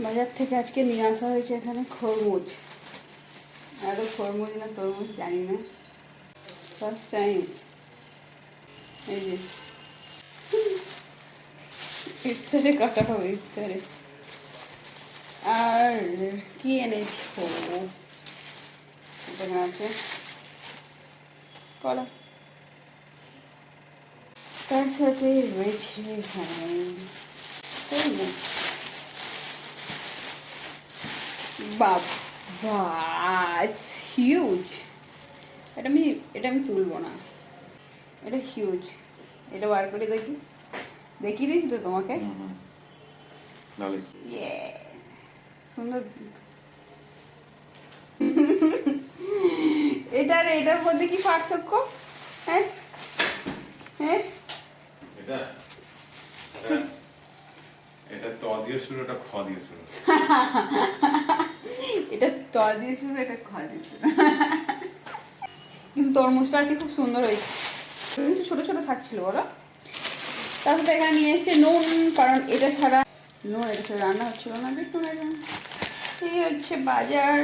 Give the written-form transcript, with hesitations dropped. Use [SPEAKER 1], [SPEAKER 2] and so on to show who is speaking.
[SPEAKER 1] বাজার থেকে আজকে নিয়ে আসা হয়েছে এখানে খরমুজ। আরও খরমুজ না তরমুজ জানি না, ফার্স্ট টাইম। এই যে ইফতারে কাটা হবে, ইফতারে। আর কি এনেছো? এখানে আছে কলা, তার সাথে রয়েছে এখানে তরমুজ। বাবা, ইটস হিউজ। এটা আমি তুলবো না, এটা হিউজ। এটা বার করে দেখি, দেখিয়ে দিয়েছি তো তোমাকে। সুন্দর। এটার মধ্যে কি পার্থক্য? হ্যাঁ হ্যাঁ,
[SPEAKER 2] এটা ত দিয়ে শুরু, এটা খ দিয়ে শুরু।
[SPEAKER 1] এটা ত দিয়ে শুরু, এটা খ দিয়ে শুরু। কিন্তু তরমুজটা আজকে খুব সুন্দর হয়েছে, কিন্তু ছোট ছোট থাকছিল ওরা। তারপরে এখানে নিয়ে এসেছে নুন, কারণ এটা ছাড়া রান্না হচ্ছিল না। এই হচ্ছে বাজার।